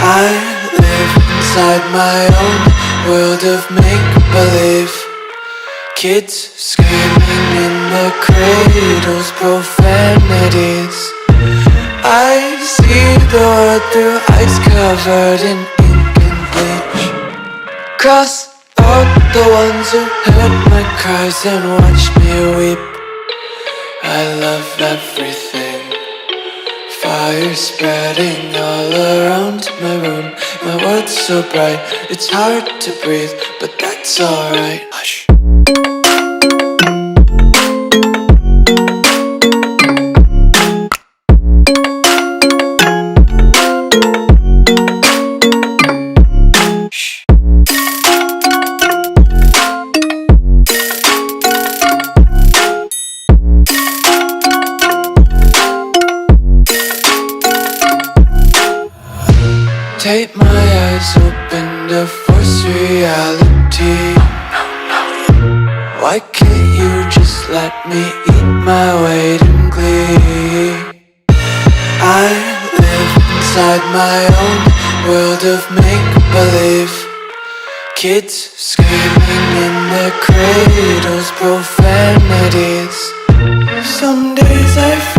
I live inside my own world of make-believe. Kids screaming in the cradles, profanities. I see the world through ice covered in ink and bleach. Cross out the ones who heard my cries and watched me weep. I love everything. Fire spreading all around my room. My world's so bright, it's hard to breathe, but that's alright. Hush. Tape my eyes open to force reality. Why can't you just let me eat my weight in glee? I live inside my own world of make-believe. Kids screaming in their cradles, profanities. Some days I feel